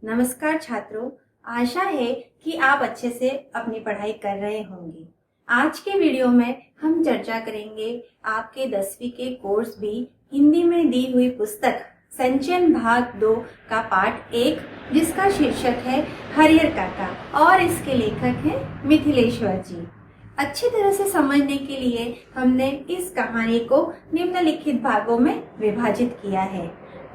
नमस्कार छात्रों, आशा है कि आप अच्छे से अपनी पढ़ाई कर रहे होंगे। आज के वीडियो में हम चर्चा करेंगे आपके 10वीं के कोर्स भी हिंदी में दी हुई पुस्तक संचयन भाग 2 का पाठ 1, जिसका शीर्षक है हरिहर काका और इसके लेखक हैं मिथिलेश्वर जी। अच्छी तरह से समझने के लिए हमने इस कहानी को निम्नलिखित भागों में विभाजित किया है।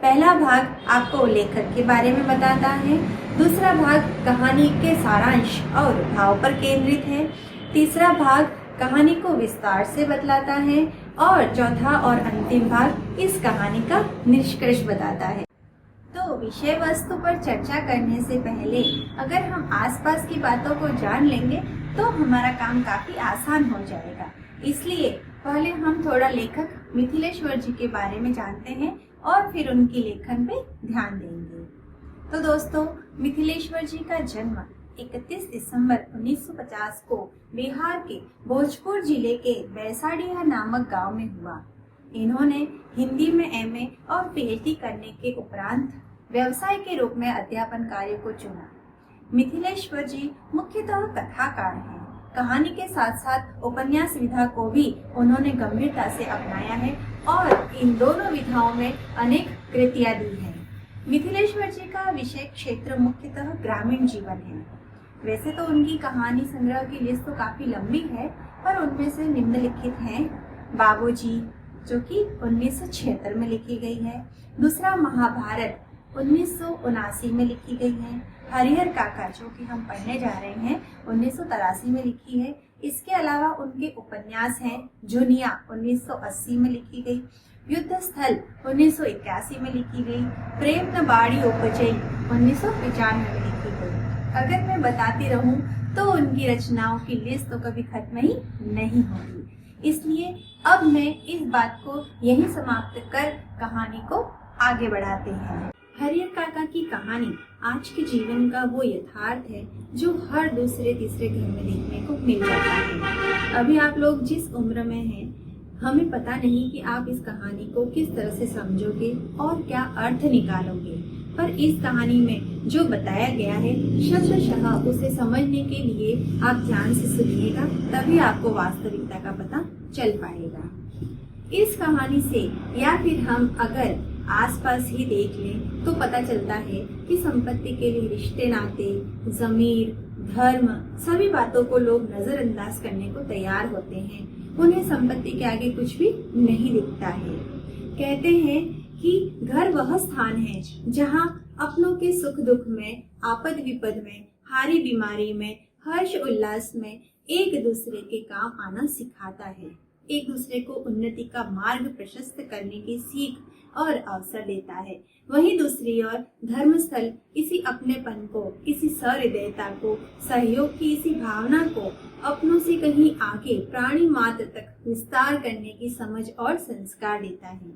पहला भाग आपको लेखक के बारे में बताता है, दूसरा भाग कहानी के सारांश और भाव पर केंद्रित है, तीसरा भाग कहानी को विस्तार से बतलाता है और चौथा और अंतिम भाग इस कहानी का निष्कर्ष बताता है। तो विषय वस्तु पर चर्चा करने से पहले अगर हम आसपास की बातों को जान लेंगे तो हमारा काम काफी आसान हो जाएगा। इसलिए पहले हम थोड़ा लेखक मिथिलेश्वर जी के बारे में जानते हैं और फिर उनकी लेखन पे ध्यान देंगे। तो दोस्तों, मिथिलेश्वर जी का जन्म 31 दिसंबर 1950 को बिहार के भोजपुर जिले के बैसाडीहा नामक गांव में हुआ। इन्होंने हिंदी में एमए और पीएचडी करने के उपरांत व्यवसाय के रूप में अध्यापन कार्य को चुना। मिथिलेश्वर जी मुख्यतः कथाकार हैं। कहानी के साथ साथ उपन्यास विधा को भी उन्होंने गंभीरता से अपनाया है और इन दोनों विधाओं में अनेक कृतियां दी हैं। मिथिलेश्वर जी का विषय क्षेत्र मुख्यतः ग्रामीण जीवन है। वैसे तो उनकी कहानी संग्रह की लिस्ट तो काफी लंबी है, पर उनमें से निम्नलिखित हैं बाबूजी, जो कि 1976 में लिखी गई है। दूसरा महाभारत 1979 में लिखी गई है। हरिहर काका, जो कि हम पढ़ने जा रहे हैं, 1983 में लिखी है। इसके अलावा उनके उपन्यास हैं जुनिया 1980 में लिखी गई, युद्ध स्थल 1981 में लिखी गई, प्रेम न बाड़ी उपजई 1995 में लिखी गई। अगर मैं बताती रहूं तो उनकी रचनाओं की लिस्ट तो कभी खत्म ही नहीं होगी। इसलिए अब मैं इस बात को यहीं समाप्त कर कहानी को आगे बढ़ाते हैं। हरिहर काका की कहानी आज के जीवन का वो यथार्थ है जो हर दूसरे तीसरे घर में देखने को मिल जाता है। अभी आप लोग जिस उम्र में हैं, हमें पता नहीं कि आप इस कहानी को किस तरह से समझोगे और क्या अर्थ निकालोगे, पर इस कहानी में जो बताया गया है शब्दशः उसे समझने के लिए आप ध्यान से सुनिएगा, तभी आपको वास्तविकता का पता चल पाएगा। इस कहानी से या फिर हम अगर आसपास ही देख लें तो पता चलता है कि संपत्ति के लिए रिश्ते नाते, जमीर, धर्म, सभी बातों को लोग नजरअंदाज करने को तैयार होते हैं। उन्हें संपत्ति के आगे कुछ भी नहीं दिखता है। कहते हैं कि घर वह स्थान है जहां अपनों के सुख दुख में, आपद विपद में, हारी बीमारी में, हर्ष उल्लास में एक दूसरे के काम आना सिखाता है, एक दूसरे को उन्नति का मार्ग प्रशस्त करने की सीख और अवसर देता है। वहीं दूसरी ओर धर्मस्थल इसी अपनेपन को, इसी सहृदयता को, सहयोग की इसी भावना को अपनों से कहीं आगे प्राणी मात्र तक विस्तार करने की समझ और संस्कार देता है।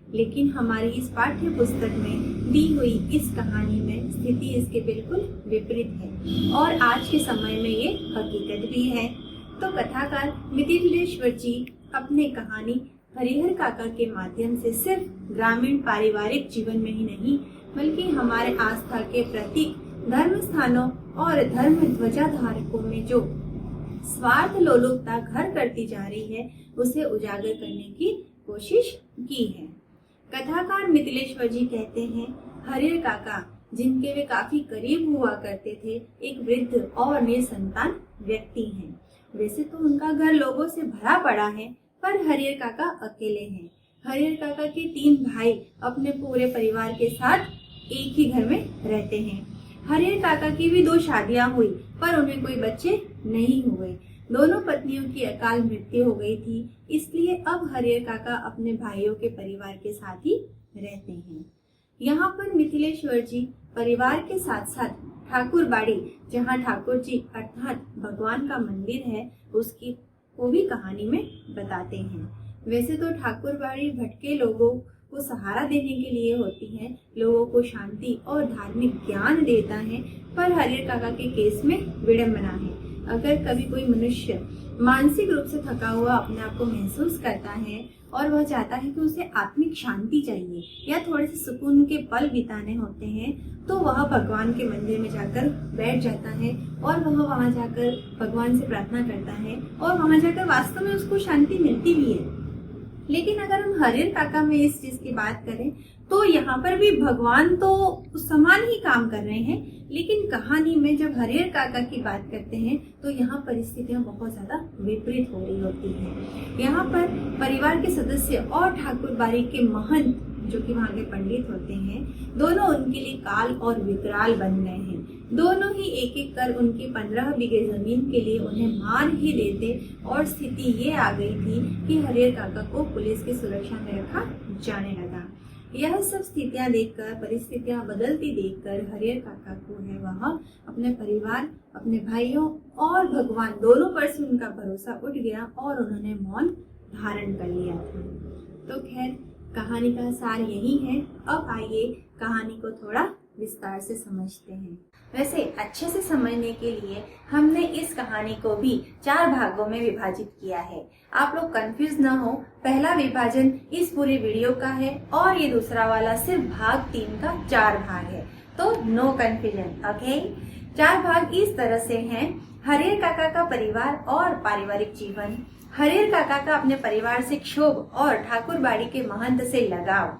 लेकिन हमारी इस पाठ्य पुस्तक में दी हुई इस कहानी में स्थिति इसके बिल्कुल विपरीत है और आज के समय में ये हकीकत भी है। तो कथाकार मिथिलेश्वर जी अपने कहानी हरिहर काका के माध्यम से सिर्फ ग्रामीण पारिवारिक जीवन में ही नहीं, बल्कि हमारे आस्था के प्रतीक धर्म स्थानों और धर्म ध्वजाधारकों में जो स्वार्थ लोलुपता घर करती जा रही है, उसे उजागर करने की कोशिश की है। कथाकार मिथिलेश्वर जी कहते हैं, हरिहर काका, जिनके वे काफी करीब हुआ करते थे, एक वृद्ध और निसंतान व्यक्ति हैं। वैसे तो उनका घर लोगों से भरा पड़ा है, पर हरिहर काका अकेले हैं। हरिहर काका के 3 भाई अपने पूरे परिवार के साथ एक ही घर में रहते हैं। हरिहर काका की भी 2 शादियां हुई, पर उन्हें कोई बच्चे नहीं हुए। दोनों पत्नियों की अकाल मृत्यु हो गई थी, इसलिए अब हरिहर काका अपने भाइयों के परिवार के साथ ही रहते हैं। यहाँ पर मिथिलेश्वर जी परिवार के साथ साथ ठाकुर बाड़ी, जहाँ ठाकुर जी अर्थात भगवान का मंदिर है, उसकी वो भी कहानी में बताते हैं। वैसे तो ठाकुर बाड़ी भटके लोगों को सहारा देने के लिए होती है, लोगों को शांति और धार्मिक ज्ञान देता है, पर हरिहर काका के केस में विडंबना है। अगर कभी कोई मनुष्य मानसिक रूप से थका हुआ अपने आप को महसूस करता है और वह चाहता है कि उसे आत्मिक शांति चाहिए या थोड़े से सुकून के पल बिताने होते हैं, तो वह भगवान के मंदिर में जाकर बैठ जाता है और वह वहां जाकर भगवान से प्रार्थना करता है और वहां जाकर वास्तव में उसको शांति मिलती भी है। लेकिन अगर हम हरिहर काका में इस चीज की बात करें तो यहाँ पर भी भगवान तो समान ही काम कर रहे हैं, लेकिन कहानी में जब हरिहर काका की बात करते हैं तो यहाँ परिस्थितियां बहुत ज्यादा विपरीत हो रही होती हैं। यहाँ पर परिवार के सदस्य और ठाकुर बाड़ी के महंत जो कि वहाँ के पंडित होते हैं, दोनों उनके लिए काल और विकराल बन गए हैं। दोनों ही एक एक कर उनकी 15 बीघे जमीन के लिए उन्हें मार ही देते और स्थिति ये आ गई थी कि हरिहर काका को पुलिस की सुरक्षा में रखा जाने लगा। यह सब स्थितियां देखकर, परिस्थितियां बदलती देखकर हरिहर काका को है वह अपने परिवार, अपने भाइयों और भगवान दोनों पर से उनका भरोसा उठ गया और उन्होंने मौन धारण कर लिया था। तो खैर, कहानी का सार यही है। अब आइए कहानी को थोड़ा विस्तार से समझते हैं। वैसे अच्छे से समझने के लिए हमने इस कहानी को भी 4 भागों में विभाजित किया है। आप लोग कंफ्यूज ना हो, पहला विभाजन इस पूरे वीडियो का है और ये दूसरा वाला सिर्फ भाग 3 का 4 भाग है, तो नो कंफ्यूजन, ओके। 4 भाग इस तरह से हैं। हरिहर काका का परिवार और पारिवारिक जीवन, हरिहर काका का अपने परिवार से क्षोभ और ठाकुर बाड़ी के महंत से लगाव,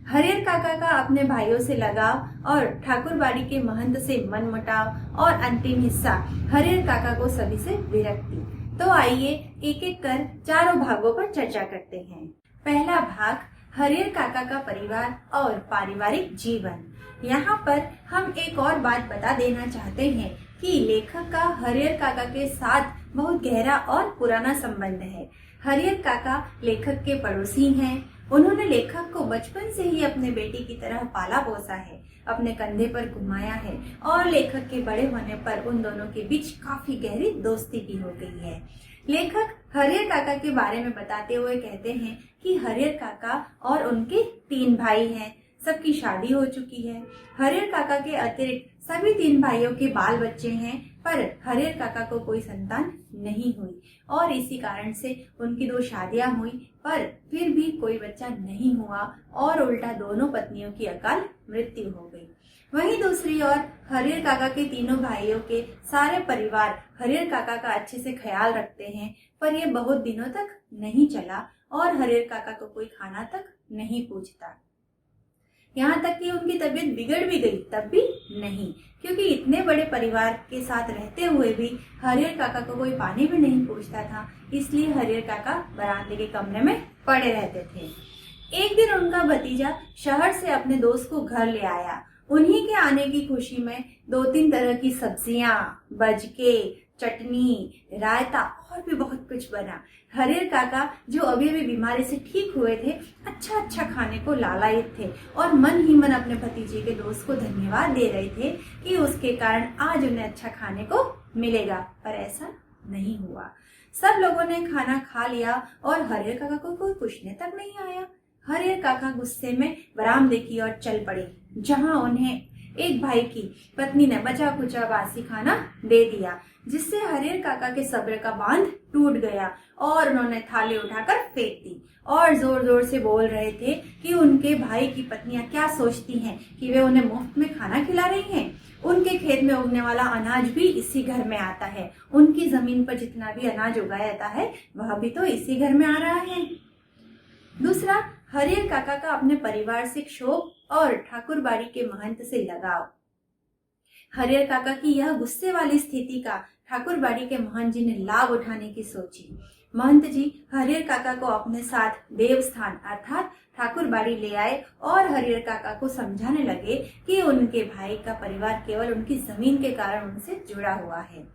हरिहर काका का अपने भाइयों से लगाव और ठाकुर बाड़ी के महंत से मनमुटाव, और अंतिम हिस्सा हरिहर काका को सभी से विरक्ति। तो आइए एक एक कर चारों भागों पर चर्चा करते हैं। पहला भाग, हरिहर काका का परिवार और पारिवारिक जीवन। यहाँ पर हम एक और बात बता देना चाहते हैं कि लेखक का हरिहर काका के साथ बहुत गहरा और पुराना संबंध है। हरिहर काका लेखक के पड़ोसी हैं। उन्होंने लेखक को बचपन से ही अपने बेटी की तरह पाला पोसा है, अपने कंधे पर घुमाया है और लेखक के बड़े होने पर उन दोनों के बीच काफी गहरी दोस्ती भी हो गई है। लेखक हरिहर काका के बारे में बताते हुए कहते हैं कि हरिहर काका और उनके 3 भाई हैं, सबकी शादी हो चुकी है। हरिहर काका के अतिरिक्त सभी 3 भाइयों के बाल बच्चे हैं, पर हरिहर काका को कोई संतान नहीं हुई और इसी कारण से उनकी 2 शादियां हुई, पर फिर भी कोई बच्चा नहीं हुआ और उल्टा दोनों पत्नियों की अकाल मृत्यु हो गई। वहीं दूसरी ओर हरिहर काका के तीनों भाइयों के सारे परिवार हरिहर काका का अच्छे से ख्याल रखते हैं, पर यह बहुत दिनों तक नहीं चला और हरिहर काका को कोई खाना तक नहीं पूछता। यहाँ तक कि उनकी तबीयत बिगड़ भी गई तब भी नहीं, क्योंकि इतने बड़े परिवार के साथ रहते हुए भी हरिहर काका को कोई पानी भी नहीं पूछता था, इसलिए हरिहर काका बरामदे के कमरे में पड़े रहते थे। एक दिन उनका भतीजा शहर से अपने दोस्त को घर ले आया। उन्हीं के आने की खुशी में 2-3 तरह की सब्जियां, बजके, चटनी, रायता और भी बहुत कुछ बना। हरिहर काका जो अभी अभी बीमारी से ठीक हुए थे, अच्छा अच्छा खाने को लालायित थे और मन ही मन अपने भतीजे के दोस्त को धन्यवाद दे रहे थे कि उसके कारण आज उन्हें अच्छा खाने को मिलेगा, पर ऐसा नहीं हुआ। सब लोगों ने खाना खा लिया और हरिहर काका को कोई पूछने तक नहीं आया। हरिहर काका गुस्से में बरामदे की ओर चल पड़े, जहां उन्हें एक भाई की पत्नी ने बचा कुचा बासी खाना दे दिया, जिससे हरिहर काका के सब्र का बांध टूट गया और उन्होंने थाली उठाकर फेंक दी और जोर जोर से बोल रहे थे कि उनके भाई की पत्नियां क्या सोचती हैं कि वे उन्हें मुफ्त में खाना खिला रही हैं। उनके खेत में उगने वाला अनाज भी इसी घर में आता है, उनकी जमीन पर जितना भी अनाज उगाया जाता है वह भी तो इसी घर में आ रहा है। दूसरा, हरिहर काका का अपने परिवार से क्षोभ और ठाकुर बाड़ी के महंत से लगाव। हरिहर काका की यह गुस्से वाली स्थिति का ठाकुर बाड़ी के महंत जी ने लाभ उठाने की सोची। महंत जी हरिहर काका को अपने साथ देवस्थान अर्थात ठाकुर बाड़ी ले आए और हरिहर काका को समझाने लगे कि उनके भाई का परिवार केवल उनकी जमीन के कारण उनसे जुड़ा हुआ है।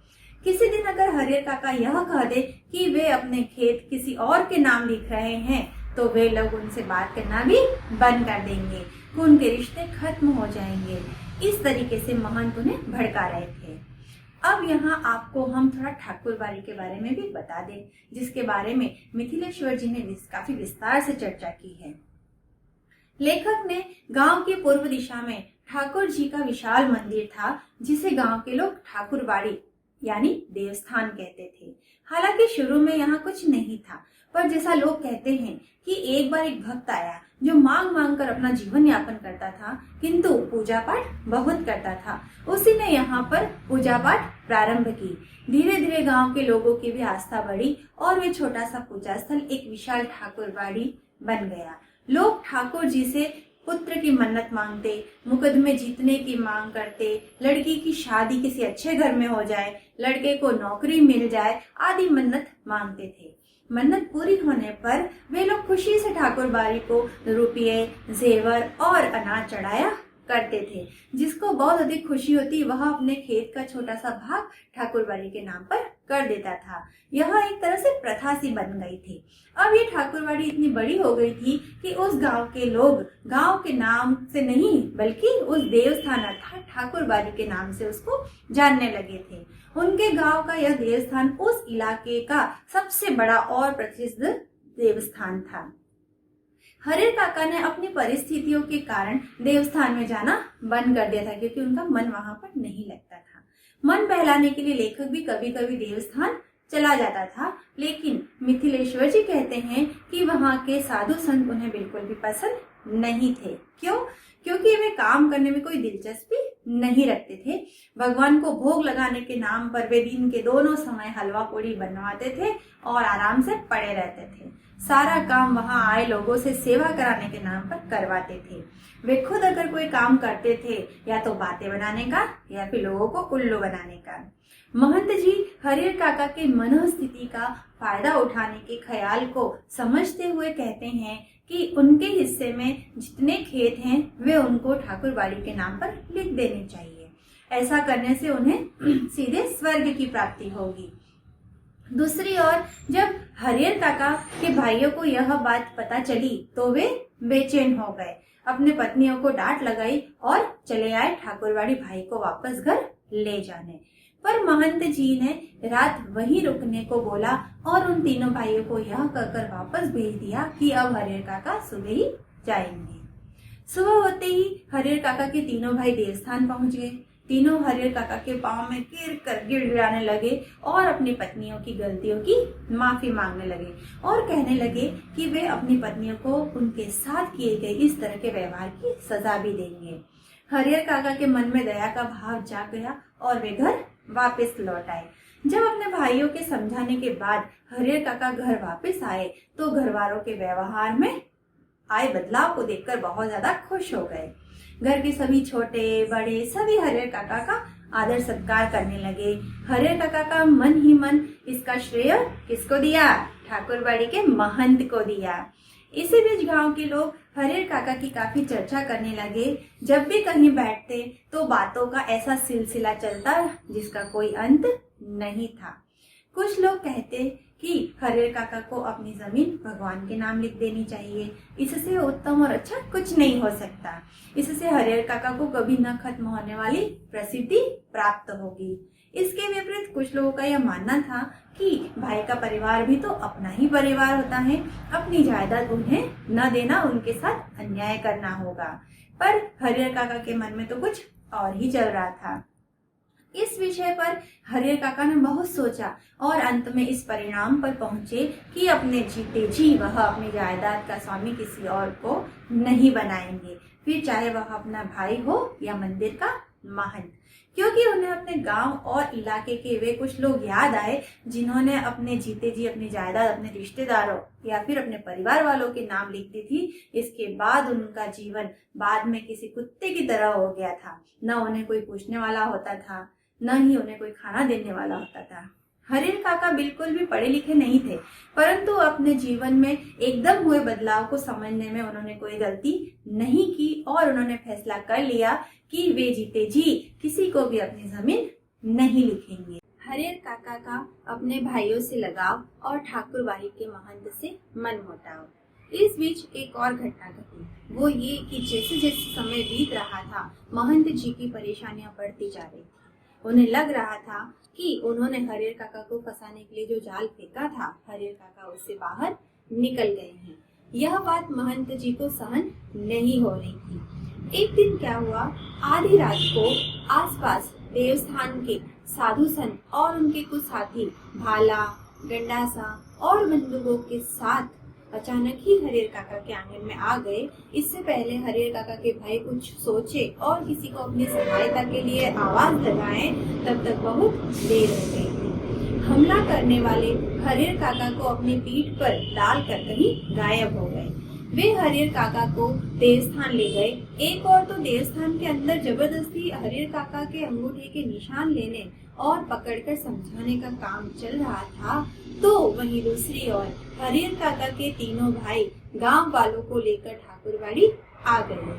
किसी दिन अगर हरिहर काका यह कह दे कि वे अपने खेत किसी और के नाम लिख रहे हैं, तो वे लोग उनसे बात करना भी बंद कर देंगे, उनके रिश्ते खत्म हो जाएंगे। इस तरीके से महंत उन्हें भड़का रहे थे। अब यहाँ आपको हम थोड़ा ठाकुर बाड़ी के बारे में भी बता दें, जिसके बारे में मिथिलेश्वर जी ने काफी विस्तार से चर्चा की है। लेखक ने गांव की पूर्व दिशा में ठाकुर जी का विशाल मंदिर था, जिसे गांव के लोग ठाकुर बाड़ी यानी देवस्थान कहते थे। हालांकि शुरू में यहाँ कुछ नहीं था, पर जैसा लोग कहते हैं कि एक बार एक भक्त आया जो मांग मांग कर अपना जीवन यापन करता था, किंतु पूजा पाठ बहुत करता था। उसी ने यहाँ पर पूजा पाठ प्रारंभ की। धीरे धीरे गांव के लोगों की भी आस्था बढ़ी और वे छोटा सा पूजा स्थल एक विशाल ठाकुरबाड़ी बन गया। लोग ठाकुर जी से पुत्र की मन्नत मांगते, मुकदमे जीतने की मांग करते, लड़की की शादी किसी अच्छे घर में हो जाए, लड़के को नौकरी मिल जाए आदि मन्नत मांगते थे। मन्नत पूरी होने पर वे लोग खुशी से ठाकुरबाड़ी को रुपये, जेवर और अनाज चढ़ाया करते थे। जिसको बहुत अधिक खुशी होती वह अपने खेत का छोटा सा भाग ठाकुरबाड़ी के नाम पर कर देता था। यह एक तरह से प्रथा सी बन गई थी। अब ये ठाकुरबाड़ी इतनी बड़ी हो गई थी कि उस गांव के लोग गांव के नाम से नहीं बल्कि उस देवस्थान अर्थात ठाकुरबाड़ी के नाम से उसको जानने लगे थे। उनके गांव का यह देवस्थान उस इलाके का सबसे बड़ा और प्रसिद्ध देवस्थान था। हरिहर काका ने अपनी परिस्थितियों के कारण देवस्थान में जाना बंद कर दिया था, क्योंकि उनका मन वहां पर नहीं लगता था। मन बहलाने के लिए लेखक भी कभी कभी देवस्थान चला जाता था, लेकिन मिथिलेश्वर जी कहते हैं कि वहां के साधु संत उन्हें बिल्कुल भी पसंद नहीं थे। क्यों? क्योंकि वे काम करने में कोई दिलचस्पी नहीं रखते थे। भगवान को भोग लगाने के नाम पर वे दिन के दोनों समय हलवा पूड़ी बनवाते थे और आराम से पड़े रहते थे। सारा काम वहां आए लोगों से सेवा कराने के नाम पर करवाते थे। वे खुद अगर कोई काम करते थे या तो बातें बनाने का या फिर लोगों को उल्लू बनाने का। महंत जी हरिहर काका के मनोस्थिति का फायदा उठाने के ख्याल को समझते हुए कहते हैं कि उनके हिस्से में जितने खेत हैं वे उनको ठाकुरबाड़ी के नाम पर लिख देने चाहिए। ऐसा करने से उन्हें सीधे स्वर्ग की प्राप्ति होगी। दूसरी ओर जब हरिहर काका के भाइयों को यह बात पता चली तो वे बेचैन हो गए। अपने पत्नियों को डांट लगाई और चले आए ठाकुरबाड़ी भाई को वापस घर ले जाने। पर महंत जी ने रात वहीं रुकने को बोला और उन तीनों भाइयों को यह कहकर वापस भेज दिया कि अब हरिहर काका सुबह ही जाएंगे। सुबह होते ही हरिहर काका के तीनों भाई देवस्थान पहुंच गए। तीनों हरिहर काका के पांव में गिर कर गिड़गिड़ाने लगे और अपनी पत्नियों की गलतियों की माफी मांगने लगे और कहने लगे कि वे अपनी पत्नियों को उनके साथ किए गए इस तरह के व्यवहार की सजा भी देंगे। हरिहर काका के मन में दया का भाव जाग गया और वे घर वापस लौट आए। जब अपने भाइयों के समझाने के बाद हरिहर काका घर वापस आए तो घर वालों के व्यवहार में आए बदलाव को देखकर बहुत ज्यादा खुश हो गए। घर के सभी छोटे बड़े सभी हरिहर काका का आदर सत्कार करने लगे। हरिहर काका का मन ही मन इसका श्रेय किसको दिया? ठाकुरबाड़ी के महंत को दिया। इसी बीच गांव के लोग हरिहर काका की काफी चर्चा करने लगे। जब भी कहीं बैठते तो बातों का ऐसा सिलसिला चलता जिसका कोई अंत नहीं था। कुछ लोग कहते कि हरिहर काका को अपनी जमीन भगवान के नाम लिख देनी चाहिए, इससे उत्तम और अच्छा कुछ नहीं हो सकता। इससे हरिहर काका को कभी न खत्म होने वाली प्रसिद्धि प्राप्त होगी। इसके विपरीत कुछ लोगों का यह मानना था कि भाई का परिवार भी तो अपना ही परिवार होता है, अपनी जायदाद उन्हें न देना उनके साथ अन्याय करना होगा। पर हरिहर काका के मन में तो कुछ और ही चल रहा था। इस विषय पर हरिहर काका ने बहुत सोचा और अंत में इस परिणाम पर पहुंचे कि अपने जीते जी वह अपनी जायदाद का स्वामी किसी और को नहीं बनाएंगे, फिर चाहे वह अपना भाई हो या मंदिर का महंत। क्योंकि उन्हें अपने गांव और इलाके के वे कुछ लोग याद आए जिन्होंने अपने जीते जी अपनी जायदाद अपने रिश्तेदारों या फिर अपने परिवार वालों के नाम लिख दी थी। इसके बाद उनका जीवन बाद में किसी कुत्ते की तरह हो गया था। न उन्हें कोई पूछने वाला होता था, न ही उन्हें कोई खाना देने वाला होता था। हरिहर काका बिल्कुल भी पढ़े लिखे नहीं थे, परंतु अपने जीवन में एकदम हुए बदलाव को समझने में उन्होंने कोई गलती नहीं की और उन्होंने फैसला कर लिया कि वे जीते जी किसी को भी अपनी जमीन नहीं लिखेंगे। हरिहर काका का अपने भाइयों से लगाव और ठाकुरबाड़ी के महंत से मनमुटाव। इस बीच एक और घटना घटी, वो ये कि जैसे जैसे समय बीत रहा था महंत जी की परेशानियां बढ़ती जा रही थी। उन्हें लग रहा था कि उन्होंने हरिहर काका को फंसाने के लिए जो जाल फेंका था हरिहर काका उससे बाहर निकल गए हैं। यह बात महंत जी को सहन नहीं हो रही थी। एक दिन क्या हुआ, आधी रात को आसपास देवस्थान के साधु संत और उनके कुछ साथी भाला, गंडासा और बंदूकों के साथ अचानक ही हरिहर काका के आंगन में आ गए। इससे पहले हरिहर काका के भाई कुछ सोचे और किसी को अपनी सहायता के लिए आवाज लगाएं, तब तक बहुत देर हो गई थी। हमला करने वाले हरिहर काका को अपनी पीठ पर डालकर कहीं गायब हो गए। वे हरिहर काका को देवस्थान ले गए। एक और तो देवस्थान के अंदर जबरदस्ती हरिहर काका के अंगूठे के निशान लेने और पकड़कर समझाने का काम चल रहा था, तो वहीं दूसरी ओर हरिहर काका के तीनों भाई गांव वालों को लेकर ठाकुरबाड़ी आ गए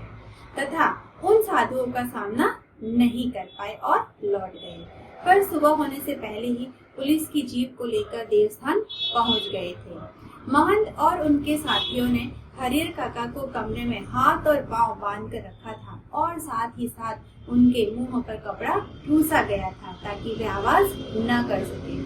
तथा उन साधुओं का सामना नहीं कर पाए और लौट गए। पर सुबह होने से पहले ही पुलिस की जीप को लेकर देवस्थान पहुंच गए थे। महंत और उनके साथियों ने हरिहर काका को कमरे में हाथ और पांव बांध कर रखा था और साथ ही साथ उनके मुंह पर कपड़ा ठूसा गया था ताकि वे आवाज न कर सके।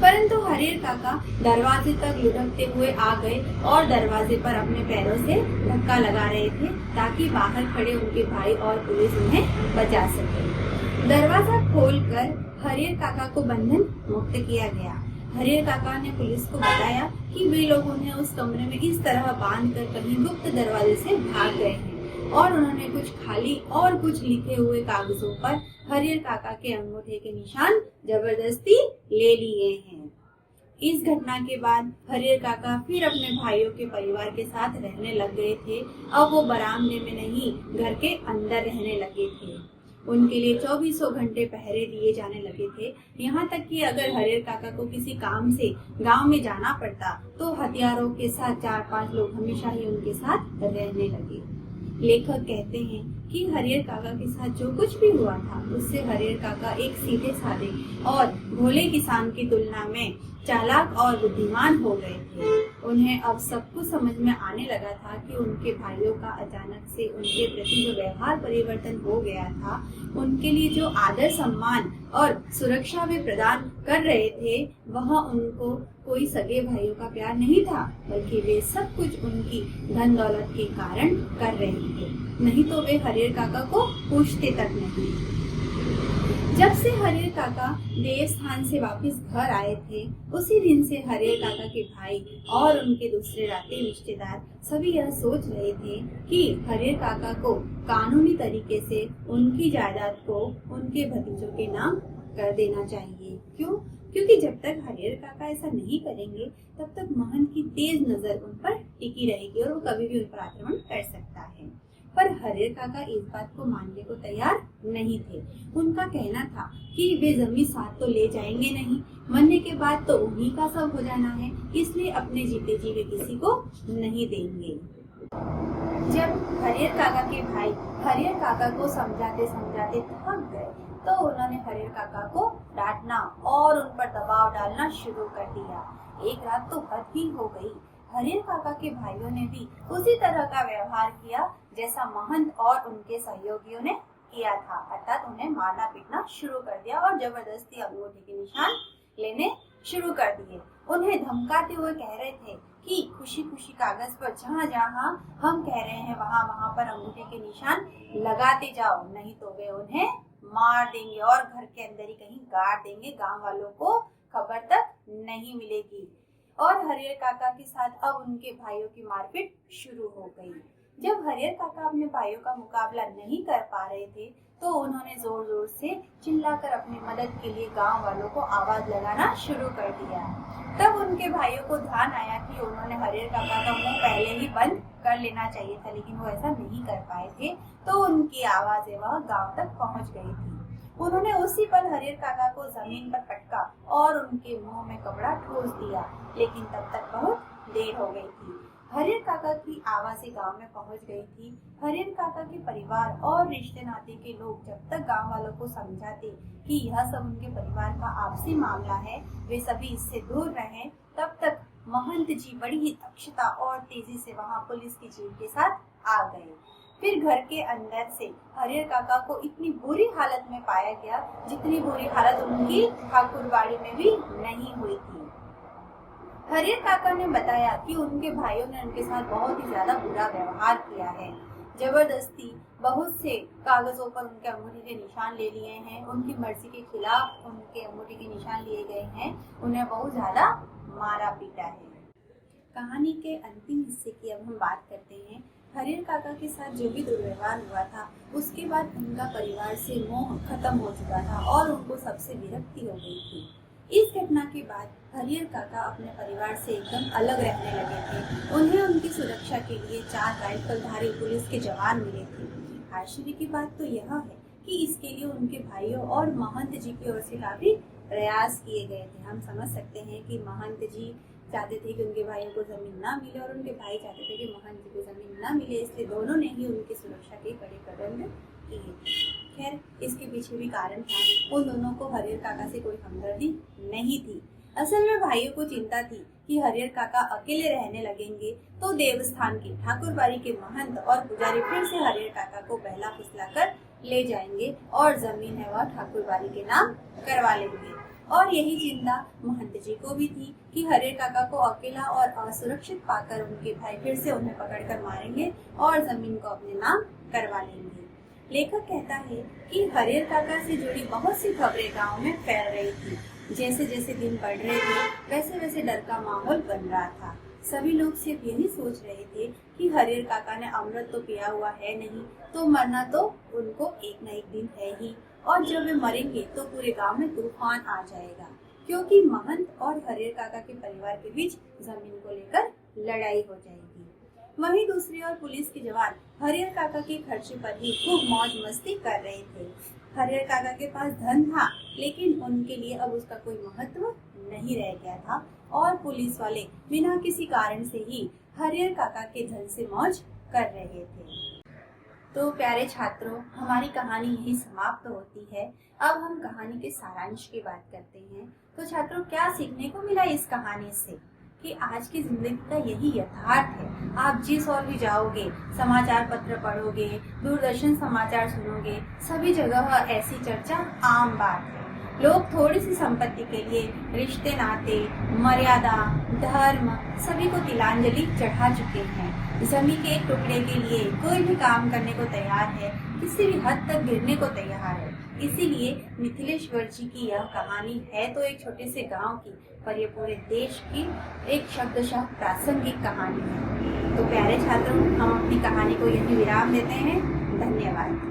परंतु हरिहर काका दरवाजे तक लुढ़कते हुए आ गए और दरवाजे पर अपने पैरों से धक्का लगा रहे थे ताकि बाहर खड़े उनके भाई और पुलिस उन्हें बचा सके। दरवाजा खोलकर हरिहर काका को बंधन मुक्त किया गया। हरिहर काका ने पुलिस को बताया कि वे लोग उन्हें उस कमरे में इस तरह बांधकर कहीं गुप्त दरवाजे से भाग गए हैं और उन्होंने कुछ खाली और कुछ लिखे हुए कागजों पर हरिहर काका के अंगूठे के निशान जबरदस्ती ले लिए हैं। इस घटना के बाद हरिहर काका फिर अपने भाइयों के परिवार के साथ रहने लग गए थे। अब वो बरामदे में नहीं, घर के अंदर रहने लगे थे। उनके लिए 24 घंटे पहरे दिए जाने लगे थे। यहाँ तक कि अगर हरिहर काका को किसी काम से गांव में जाना पड़ता तो हथियारों के साथ 4-5 लोग हमेशा ही उनके साथ रहने लगे। लेखक कहते हैं कि हरिहर काका के साथ जो कुछ भी हुआ था उससे हरिहर काका एक सीधे साधे और भोले किसान की तुलना में चालाक और बुद्धिमान हो गए थे। उन्हें अब सब कुछ समझ में आने लगा था कि उनके भाइयों का अचानक से उनके प्रति जो व्यवहार परिवर्तन हो गया था, उनके लिए जो आदर सम्मान और सुरक्षा वे प्रदान कर रहे थे, वह उनको कोई सगे भाइयों का प्यार नहीं था, बल्कि वे सब कुछ उनकी धन दौलत के कारण कर रहे थे। नहीं तो वे हरिहर काका को पूछते तक नहीं। जब से हरिहर काका देवस्थान से वापस घर आए थे, उसी दिन से हरिहर काका के भाई और उनके दूसरे नाते रिश्तेदार सभी यह सोच रहे थे कि हरिहर काका को कानूनी तरीके से उनकी जायदाद को उनके भतीजों के नाम कर देना चाहिए। क्यों? क्योंकि जब तक हरिहर काका ऐसा नहीं करेंगे, तब तक महंत की तेज नजर उन पर टिकी रहेगी और वो कभी भी उन पर आक्रमण कर सकता है। पर हरिहर काका इस बात को मानने को तैयार नहीं थे। उनका कहना था कि वे जमीन साथ तो ले जाएंगे नहीं, मरने के बाद तो उन्हीं का सब हो जाना है, इसलिए अपने जीते जी वे किसी को नहीं देंगे। जब हरिहर काका के भाई हरिहर काका को समझाते समझाते थक गए, तो उन्होंने हरिहर काका को डांटना और उन पर दबाव डालना शुरू कर दिया। एक रात तो हद ही हो गई। हरिहर काका के भाइयों ने भी उसी तरह का व्यवहार किया जैसा महंत और उनके सहयोगियों ने किया था, अर्थात उन्हें मारना पीटना शुरू कर दिया और जबरदस्ती अंगूठे के निशान लेने शुरू कर दिए। उन्हें धमकाते हुए कह रहे थे कि खुशी खुशी कागज पर जहाँ जहाँ हम कह रहे हैं वहाँ वहाँ पर अंगूठे के निशान लगाते जाओ, नहीं तो वे उन्हें मार देंगे और घर के अंदर ही कहीं गाड़ देंगे, गांव वालों को खबर तक नहीं मिलेगी। और हरिहर काका के साथ अब उनके भाइयों की मारपीट शुरू हो गई। जब हरिहर काका अपने भाइयों का मुकाबला नहीं कर पा रहे थे, तो उन्होंने जोर जोर से चिल्लाकर अपनी मदद के लिए गांव वालों को आवाज लगाना शुरू कर दिया। तब उनके भाइयों को ध्यान आया कि उन्होंने हरिहर काका का मुंह पहले ही बंद कर लेना चाहिए था, लेकिन वो ऐसा नहीं कर पाए थे, तो उनकी आवाजें वह गांव तक पहुंच गई थी। उन्होंने उसी पल हरिहर काका को जमीन पर पटका और उनके मुंह में कपड़ा ठूस दिया, लेकिन तब तक बहुत देर हो गई थी। हरिहर काका की आवाजें गांव में पहुंच गई थी। हरिहर काका के परिवार और रिश्ते नाते के लोग जब तक गांव वालों को समझाते कि यह सब उनके परिवार का आपसी मामला है, वे सभी इससे दूर रहें, तब तक महंत जी बड़ी ही दक्षता और तेजी से वहां पुलिस की जीप के साथ आ गए। फिर घर के अंदर से हरिहर काका को इतनी बुरी हालत में पाया गया जितनी बुरी हालत उनकी ठाकुरबाड़ी में भी नहीं हुई थी। हरिहर काका ने बताया कि उनके भाइयों ने उनके साथ बहुत ही ज्यादा बुरा व्यवहार किया है, जबरदस्ती बहुत से कागजों पर उनके अंगूठे के निशान ले लिए हैं, उनकी मर्जी के खिलाफ उनके अंगूठे के निशान लिए गए हैं, उन्हें बहुत ज्यादा मारा पीटा है। कहानी के अंतिम हिस्से की अब हम बात करते हैं। हरिहर काका के साथ जो भी दुर्व्यवहार हुआ था, उसके बाद उनका परिवार से मोह खत्म हो चुका था और उनको सबसे विरक्ति हो गई थी। इस घटना के बाद हरिहर काका अपने परिवार से एकदम अलग रहने लगे थे। उन्हें उनकी सुरक्षा के लिए 4 राइफलधारी पुलिस के जवान मिले थे। आश्चर्य की बात तो यह है कि इसके लिए उनके भाइयों और महंत जी की ओर से काफी प्रयास किए गए थे। हम समझ सकते हैं कि महंत जी चाहते थे कि उनके भाइयों को जमीन ना मिले और उनके भाई चाहते थे कि महंत जी को जमीन ना मिले, इसलिए दोनों ने ही उनकी सुरक्षा के कड़े प्रबंध किए थे। खैर, इसके पीछे भी कारण था, उन दोनों को हरिहर काका से कोई हमदर्दी नहीं थी। असल में भाइयों को चिंता थी कि हरिहर काका अकेले रहने लगेंगे तो देवस्थान के ठाकुरबाड़ी के महंत और पुजारी फिर से हरिहर काका को बहला फुसला कर ले जाएंगे और जमीन है वह ठाकुरबाड़ी के नाम करवा लेंगे। और यही चिंता महंत जी को भी थी कि हरिहर काका को अकेला और असुरक्षित पाकर उनके भाई फिर से उन्हें पकड़कर मारेंगे और जमीन को अपने नाम करवा लेंगे। लेखक कहता है कि हरिहर काका से जुड़ी बहुत सी खबरें गांव में फैल रही थी। जैसे जैसे दिन बढ़ रहे थे, वैसे वैसे डर का माहौल बन रहा था। सभी लोग सिर्फ यही सोच रहे थे कि हरिहर काका ने अमृत तो पिया हुआ है नहीं, तो मरना तो उनको एक न एक दिन है ही, और जब वे मरेंगे तो पूरे गांव में तूफान आ जाएगा, क्योंकि महंत और हरिहर काका के परिवार के बीच जमीन को लेकर लड़ाई हो जाएगी। वहीं दूसरी ओर पुलिस के जवान हरिहर काका के खर्चे पर ही खूब मौज मस्ती कर रहे थे। हरिहर काका के पास धन था, लेकिन उनके लिए अब उसका कोई महत्व नहीं रह गया था और पुलिस वाले बिना किसी कारण से ही हरिहर काका के धन से मौज कर रहे थे। तो प्यारे छात्रों, हमारी कहानी यही समाप्त होती है। अब हम कहानी के सारांश की बात करते हैं। तो छात्रों, क्या सीखने को मिला इस कहानी से? कि आज की जिंदगी का यही यथार्थ है। आप जिस ओर भी जाओगे, समाचार पत्र पढ़ोगे, दूरदर्शन समाचार सुनोगे, सभी जगह ऐसी चर्चा आम बात है। लोग थोड़ी सी संपत्ति के लिए रिश्ते नाते, मर्यादा, धर्म सभी को तिलांजलि चढ़ा चुके हैं। जमीन के एक टुकड़े के लिए कोई भी काम करने को तैयार है, किसी भी हद तक गिरने को तैयार है। इसीलिए मिथिलेश्वर जी की यह कहानी है तो एक छोटे से गांव की, पर ये पूरे देश की एक शब्दशः प्रासंगिक कहानी है। तो प्यारे छात्रों, हम अपनी कहानी को यहीं विराम देते हैं। धन्यवाद।